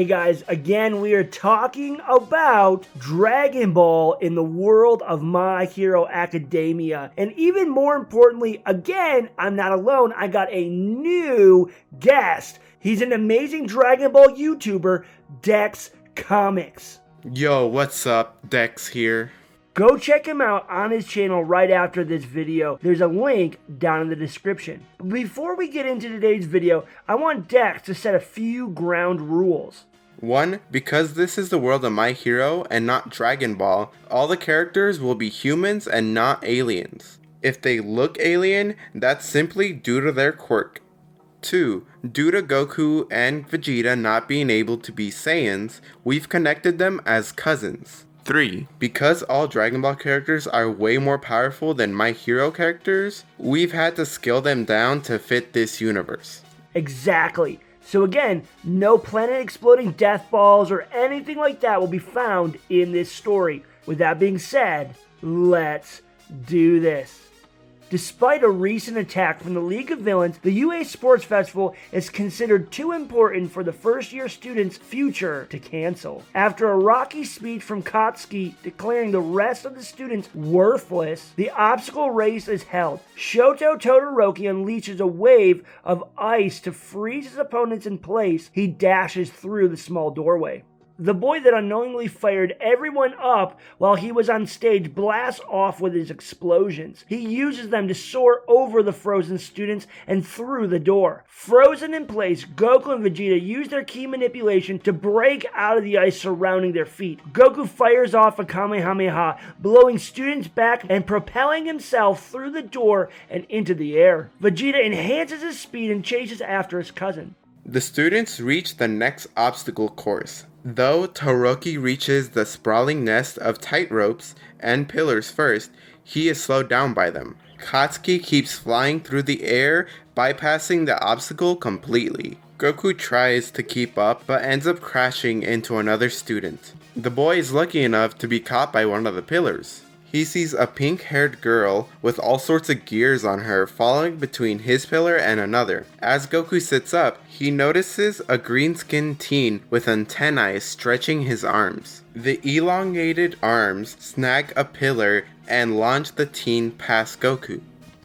Hey guys, again we are talking about Dragon Ball in the world of My Hero Academia. And even more importantly, again, I'm not alone. I got a new guest. He's an amazing Dragon Ball YouTuber, Dex Comics. Yo, what's up? Dex here. Go check him out on his channel right after this video. There's a link down in the description. But before we get into today's video, I want Dex to set a few ground rules. 1. Because this is the world of My Hero and not Dragon Ball, all the characters will be humans and not aliens. If they look alien, that's simply due to their quirk. 2. Due to Goku and Vegeta not being able to be Saiyans, we've connected them as cousins. 3. Because all Dragon Ball characters are way more powerful than My Hero characters, we've had to scale them down to fit this universe. Exactly. So again, no planet-exploding death balls or anything like that will be found in this story. With that being said, let's do this. Despite a recent attack from the League of Villains, the UA Sports Festival is considered too important for the first-year students' future to cancel. After a rocky speech from Katsuki declaring the rest of the students worthless, the obstacle race is held. Shoto Todoroki unleashes a wave of ice to freeze his opponents in place. He dashes through the small doorway. The boy that unknowingly fired everyone up while he was on stage blasts off with his explosions. He uses them to soar over the frozen students and through the door. Frozen in place, Goku and Vegeta use their key manipulation to break out of the ice surrounding their feet. Goku fires off a Kamehameha, blowing students back and propelling himself through the door and into the air. Vegeta enhances his speed and chases after his cousin. The students reach the next obstacle course. Though Todoroki reaches the sprawling nest of tight ropes and pillars first, he is slowed down by them. Katsuki keeps flying through the air, bypassing the obstacle completely. Goku tries to keep up, but ends up crashing into another student. The boy is lucky enough to be caught by one of the pillars. He sees a pink-haired girl with all sorts of gears on her falling between his pillar and another. As Goku sits up, he notices a green-skinned teen with antennae stretching his arms. The elongated arms snag a pillar and launch the teen past Goku.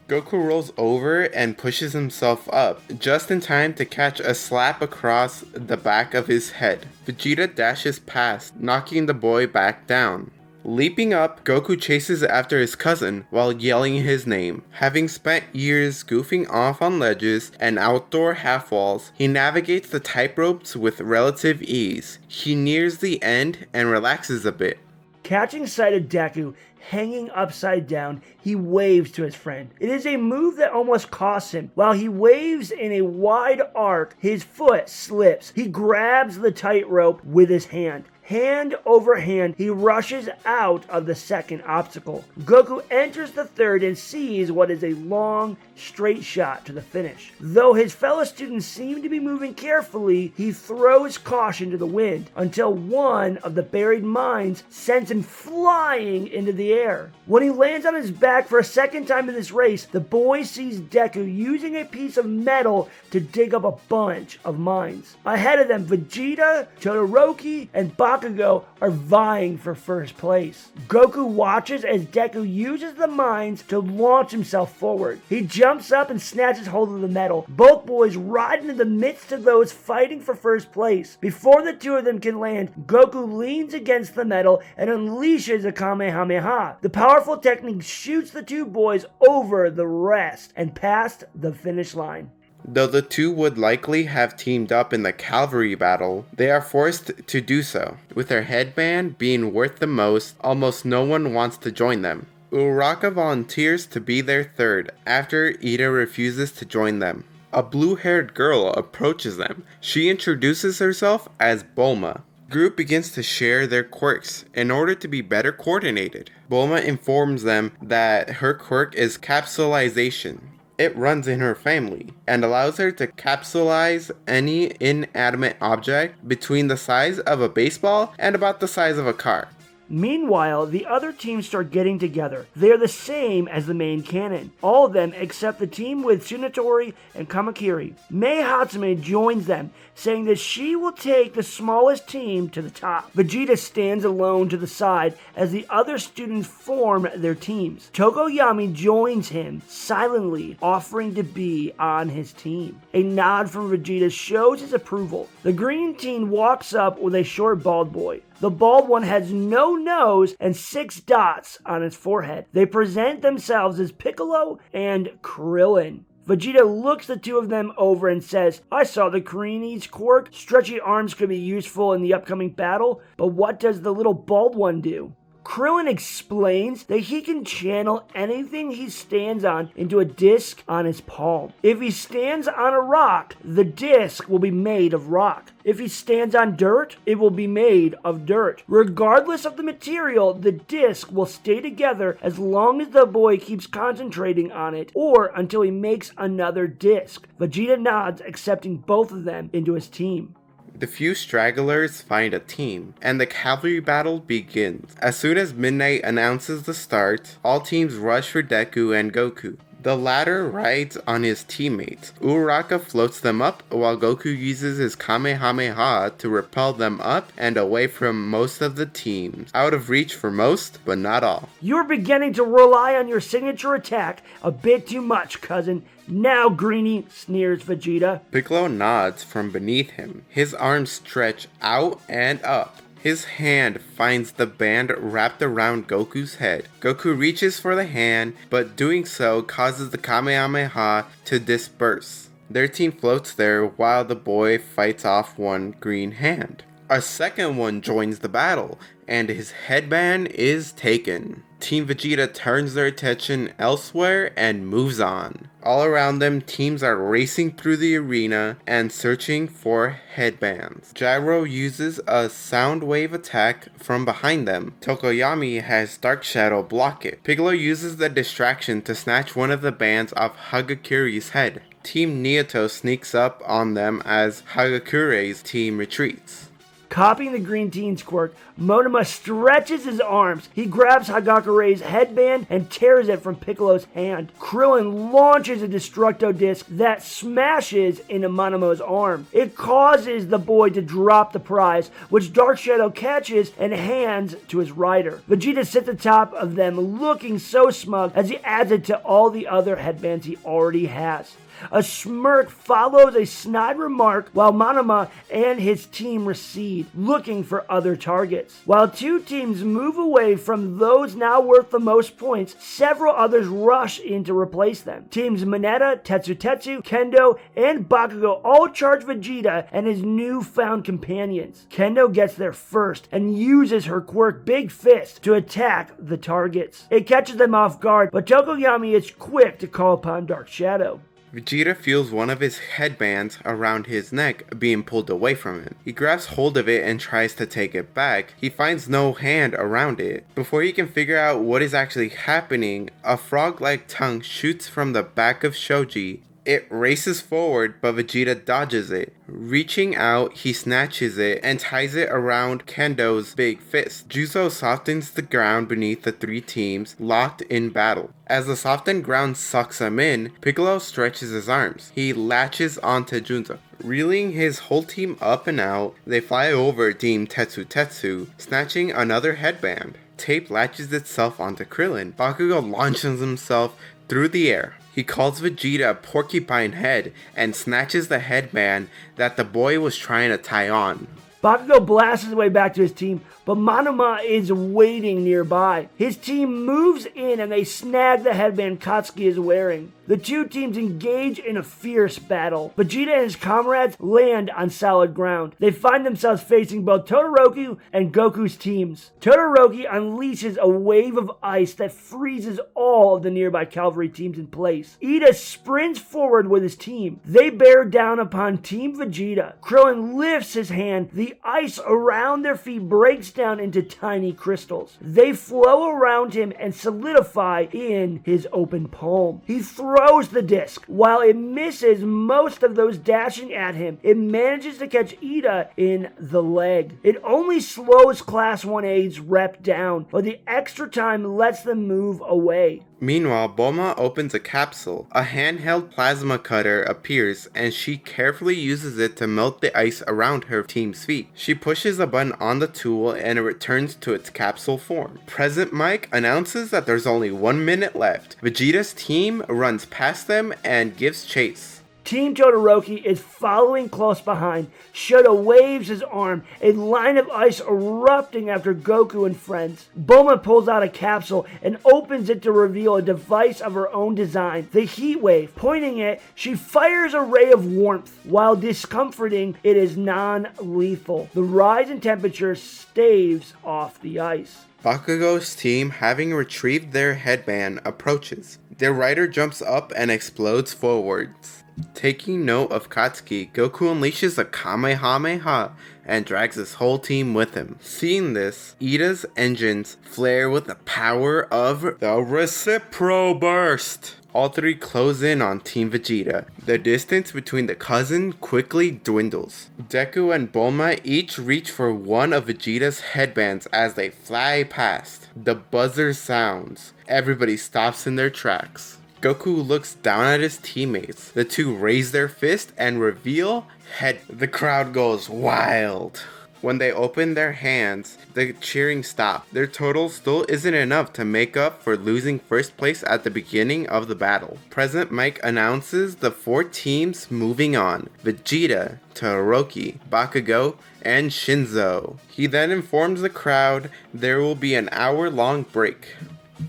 Goku rolls over and pushes himself up, just in time to catch a slap across the back of his head. Vegeta dashes past, knocking the boy back down. Leaping up, Goku chases after his cousin while yelling his name. Having spent years goofing off on ledges and outdoor half-walls, he navigates the tight ropes with relative ease. He nears the end and relaxes a bit. Catching sight of Deku hanging upside down, he waves to his friend. It is a move that almost costs him. While he waves in a wide arc, his foot slips. He grabs the tightrope with his hand. Hand over hand, he rushes out of the second obstacle. Goku enters the third and sees what is a long, straight shot to the finish. Though his fellow students seem to be moving carefully, he throws caution to the wind until one of the buried mines sends him flying into the air. When he lands on his back for a second time in this race, the boy sees Deku using a piece of metal to dig up a bunch of mines. Ahead of them, Vegeta, Todoroki, and Bakugo are vying for first place. Goku watches as Deku uses the mines to launch himself forward. He jumps up and snatches hold of the metal. Both boys ride into the midst of those fighting for first place. Before the two of them can land, Goku leans against the metal and unleashes a Kamehameha. The powerful technique shoots the two boys over the rest and past the finish line. Though the two would likely have teamed up in the cavalry battle, they are forced to do so. With their headband being worth the most, almost no one wants to join them. Uraraka volunteers to be their third, after Ida refuses to join them. A blue-haired girl approaches them. She introduces herself as Bulma. Group begins to share their quirks in order to be better coordinated. Bulma informs them that her quirk is capsulization. It runs in her family and allows her to capsulize any inanimate object between the size of a baseball and about the size of a car. Meanwhile, the other teams start getting together. They are the same as the main canon, all of them except the team with Tsunatori and Kamakiri. Mei Hatsume joins them, saying that she will take the smallest team to the top. Vegeta stands alone to the side as the other students form their teams. Tokoyami joins him, silently offering to be on his team. A nod from Vegeta shows his approval. The green teen walks up with a short bald boy. The bald one has no nose and 6 dots on his forehead. They present themselves as Piccolo and Krillin. Vegeta looks the two of them over and says, I saw the Krini's quirk. Stretchy arms could be useful in the upcoming battle, but what does the little bald one do? Krillin explains that he can channel anything he stands on into a disc on his palm. If he stands on a rock, the disc will be made of rock. If he stands on dirt, it will be made of dirt. Regardless of the material, the disc will stay together as long as the boy keeps concentrating on it or until he makes another disc. Vegeta nods, accepting both of them into his team. The few stragglers find a team, and the cavalry battle begins. As soon as midnight announces the start, all teams rush for Deku and Goku. The latter rides on his teammates. Uraraka floats them up, while Goku uses his Kamehameha to repel them up and away from most of the teams. Out of reach for most, but not all. You're beginning to rely on your signature attack a bit too much, cousin. Now, Greenie, sneers Vegeta. Piccolo nods from beneath him. His arms stretch out and up. His hand finds the band wrapped around Goku's head. Goku reaches for the hand, but doing so causes the Kamehameha to disperse. Their team floats there while the boy fights off one green hand. A second one joins the battle, and his headband is taken. Team Vegeta turns their attention elsewhere and moves on. All around them, teams are racing through the arena and searching for headbands. Gyro uses a sound wave attack from behind them. Tokoyami has Dark Shadow block it. Piccolo uses the distraction to snatch one of the bands off Hagakuri's head. Team Nioto sneaks up on them as Hagakure's team retreats. Copying the green teen's quirk, Monoma stretches his arms. He grabs Hagakure's headband and tears it from Piccolo's hand. Krillin launches a Destructo disc that smashes into Monoma's arm. It causes the boy to drop the prize, which Dark Shadow catches and hands to his rider. Vegeta sits atop of them, looking so smug as he adds it to all the other headbands he already has. A smirk follows a snide remark while Monoma and his team recede, looking for other targets. While two teams move away from those now worth the most points, several others rush in to replace them. Teams Mineta, Tetsu, Kendo, and Bakugo all charge Vegeta and his newfound companions. Kendo gets there first and uses her quirk Big Fist to attack the targets. It catches them off guard, but Tokoyami is quick to call upon Dark Shadow. Vegeta feels one of his headbands around his neck being pulled away from him. He grabs hold of it and tries to take it back. He finds no hand around it. Before he can figure out what is actually happening, a frog-like tongue shoots from the back of Shoji. It races forward, but Vegeta dodges it. Reaching out, he snatches it and ties it around Kendo's big fist. Juzo softens the ground beneath the three teams, locked in battle. As the softened ground sucks him in, Piccolo stretches his arms. He latches onto Juzo. Reeling his whole team up and out, they fly over Team Tetsu, snatching another headband. Tape latches itself onto Krillin. Bakugo launches himself through the air. He calls Vegeta a porcupine head and snatches the headband that the boy was trying to tie on. Bakugo blasts his way back to his team, but Monoma is waiting nearby. His team moves in and they snag the headband Katsuki is wearing. The two teams engage in a fierce battle. Vegeta and his comrades land on solid ground. They find themselves facing both Todoroki and Goku's teams. Todoroki unleashes a wave of ice that freezes all of the nearby cavalry teams in place. Ida sprints forward with his team. They bear down upon Team Vegeta. Krillin lifts his hand. The ice around their feet breaks down into tiny crystals. They flow around him and solidify in his open palm. He throws throws the disc. While it misses most of those dashing at him, it manages to catch Ida in the leg. It only slows Class 1A's rep down, but the extra time lets them move away. Meanwhile, Bulma opens a capsule. A handheld plasma cutter appears and she carefully uses it to melt the ice around her team's feet. She pushes a button on the tool and it returns to its capsule form. President Mike announces that there's only 1 minute left. Vegeta's team runs past them and gives chase. Team Todoroki is following close behind. Shoto waves his arm, a line of ice erupting after Goku and friends. Bulma pulls out a capsule and opens it to reveal a device of her own design, the Heat Wave. Pointing it, she fires a ray of warmth. While discomforting, it is non-lethal. The rise in temperature staves off the ice. Bakugo's team, having retrieved their headband, approaches. Their rider jumps up and explodes forwards. Taking note of Katsuki, Goku unleashes a Kamehameha and drags his whole team with him. Seeing this, Ida's engines flare with the power of the Recipro Burst. All three close in on Team Vegeta. The distance between the cousins quickly dwindles. Deku and Bulma each reach for one of Vegeta's headbands as they fly past. The buzzer sounds. Everybody stops in their tracks. Goku looks down at his teammates. The two raise their fist and reveal head. The crowd goes wild. When they open their hands, the cheering stops. Their total still isn't enough to make up for losing first place at the beginning of the battle. President Mike announces the 4 teams moving on: Vegeta, Todoroki, Bakugo, and Shinzo. He then informs the crowd there will be an hour-long break.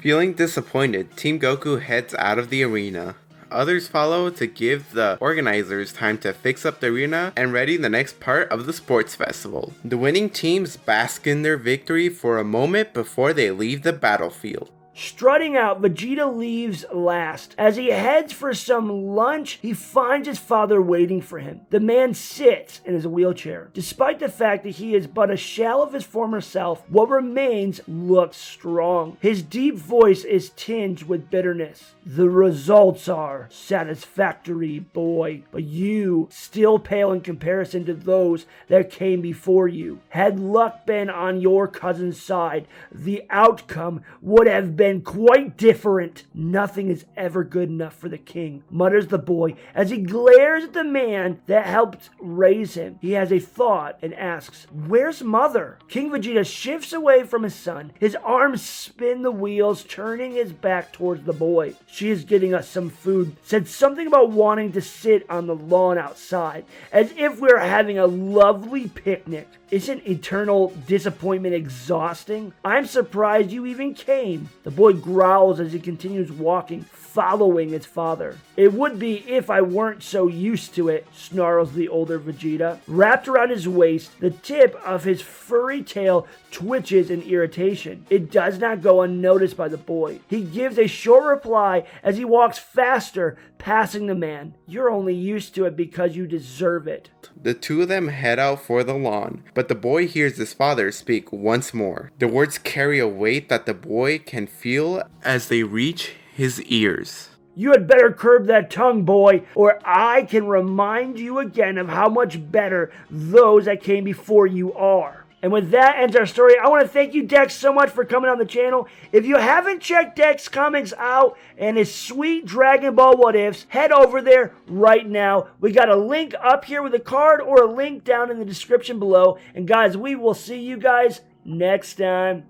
Feeling disappointed, Team Goku heads out of the arena. Others follow to give the organizers time to fix up the arena and ready the next part of the sports festival. The winning teams bask in their victory for a moment before they leave the battlefield. Strutting out, Vegeta leaves last. As he heads for some lunch, he finds his father waiting for him. The man sits in his wheelchair. Despite the fact that he is but a shell of his former self, what remains looks strong. His deep voice is tinged with bitterness. The results are satisfactory, boy, but you still pale in comparison to those that came before you. Had luck been on your cousin's side, the outcome would have been quite different. Nothing is ever good enough for the king, mutters the boy as he glares at the man that helped raise him. He has a thought and asks, "Where's mother?" King Vegeta shifts away from his son. His arms spin the wheels, turning his back towards the boy. "She is getting us some food," said something about wanting to sit on the lawn outside, as if we were having a lovely picnic. Isn't eternal disappointment exhausting? I'm surprised you even came. The boy growls as he continues walking, following his father. "It would be if I weren't so used to it," snarls the older Vegeta. Wrapped around his waist, the tip of his furry tail twitches in irritation. It does not go unnoticed by the boy. He gives a short reply as he walks faster, passing the man. "You're only used to it because you deserve it." The two of them head out for the lawn, but the boy hears his father speak once more. The words carry a weight that the boy can feel as they reach his ears. "You had better curb that tongue, boy, or I can remind you again of how much better those that came before you are." And with that ends our story. I want to thank you, Dex, so much for coming on the channel. If you haven't checked Dex Comics out and his sweet Dragon Ball What Ifs, head over there right now. We got a link up here with a card or a link down in the description below. And guys, we will see you guys next time.